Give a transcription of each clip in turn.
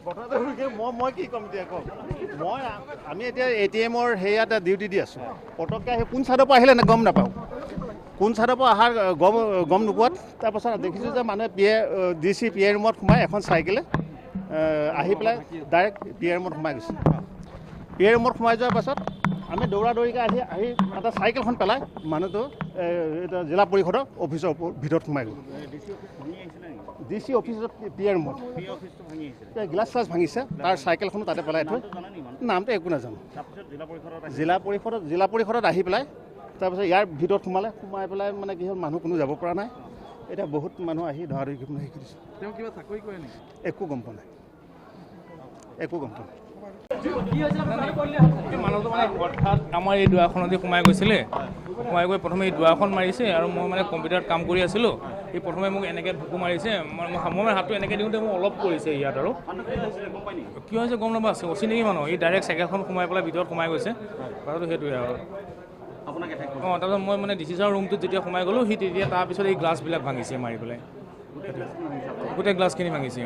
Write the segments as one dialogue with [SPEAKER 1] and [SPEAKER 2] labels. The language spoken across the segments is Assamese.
[SPEAKER 1] মই কি ক'ম এতিয়া কওক আমি এতিয়া ATM-ৰ সেয়াত ডিউটি দি আছোঁ পটককৈ আহি কোন ছাইডৰ পৰা আহিলে গম নাপাওঁ কোন ছাইডৰ পৰা অহাৰ গম নোপোৱাত তাৰপাছত দেখিছোঁ যে মানুহে DC PA ৰুমত সোমাই এখন চাইকেলে আহি পেলাই ডাইৰেক্ট PA ৰুমত সোমাই গৈছে PA ৰুমত সোমাই যোৱাৰ পাছত আমি দৌৰা দৌৰিকৈ আহি এটা চাইকেলখন পেলাই মানুহটো জিলা পৰিষদৰ অফিচৰ ভিতৰত সোমাই গ'ল DC অফিচত PA ৰুমত গ্লাছ চাছ ভাঙিছে তাৰ চাইকেলখনো তাতে পেলাই থৈ নামটো একো নাজানো জিলা পৰিষদত আহি পেলাই তাৰপিছত ইয়াৰ ভিতৰত সোমাই পেলাই মানে কি হ'ল মানুহ কোনো যাব পৰা নাই এতিয়া বহুত মানুহ আহি ধৰাধৰি কৰি হেৰি কৰিছে
[SPEAKER 2] তেওঁ কিবা চাকৰি কৰে নেকি
[SPEAKER 1] একো গম পোৱা নাই
[SPEAKER 3] মানুহটো মানে হঠাৎ আমাৰ এই দুৱাৰখনদি সোমাই গৈছিলে সোমাই গৈ প্ৰথমে এই দুৱাৰখন মাৰিছে আৰু মই মানে কম্পিউটাৰত কাম কৰি আছিলোঁ এই প্ৰথমে মোক এনেকৈ ঢুকু মাৰিছে মই হাতটো এনেকৈ দিওঁতে মোক অলপ পৰিছে ইয়াত আৰু কি হৈছে গম নাপাওঁ অচিনাকি মানুহ এই ডাইৰেক্ট চাইকেলখন সোমাই পেলাই ভিতৰত সোমাই গৈছে কথাটো সেইটোৱে আৰু তাৰপিছত মই মানে DC ছাৰৰ ৰুমটোত যেতিয়া সোমাই গ'লোঁ তেতিয়া তাৰপিছত এই গ্লাছবিলাক ভাঙিছে মাৰি পেলাই গোটেই গ্লাছখিনি ভাঙিছে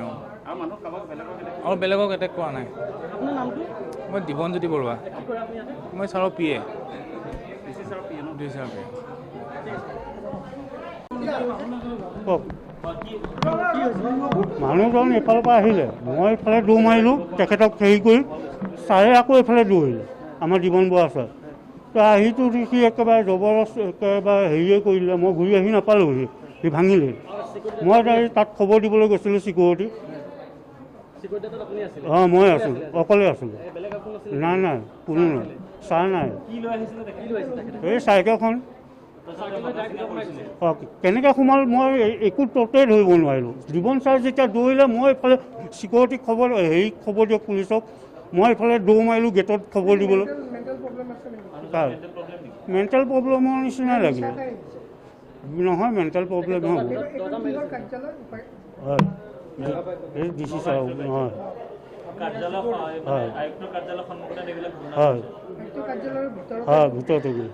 [SPEAKER 3] আৰু বেলেগক এটেক কৰা নাই মই দিবনজ্যোতি বৰুৱা মই ছাৰৰ PA
[SPEAKER 1] কওক মানুহজন এইফালৰ পৰা আহিলে মই এইফালে দৌৰ মাৰিলোঁ তেখেতক হেৰি কৰি ছাৰে আকৌ এইফালে দৌৰিলে আমাৰ জীৱন বৰুৱা ছাৰ তো আহিটো সি একেবাৰে জবৰদস্ত একেবাৰে হেৰিয়ে কৰিলে মই ঘূৰি আহি নাপালোঁ সি ভাঙিলে মই তাত খবৰ দিবলৈ গৈছিলোঁ চিকিউৰিটি মই আছিলোঁ অকলে আছিলোঁ নাই কোনো নাই ছাৰ নাই এই চাইকেলখন কেনেকৈ সোমাল মই একো ততেই ধৰিব নোৱাৰিলোঁ জীৱন ছাৰ যেতিয়া দৌৰিলে মই এইফালে চিকিউৰিটি খবৰ দিয়ক পুলিচক মই এইফালে দৌৰ মাৰিলোঁ গেটত খবৰ দিবলৈ মেণ্টেল প্ৰব্লেমৰ নিচিনা লাগিলে নহয় মেণ্টেল প্ৰব্লেম হ'ব হয় এই DC ছাৰ নহয় হয় ভিতৰতে গ'ল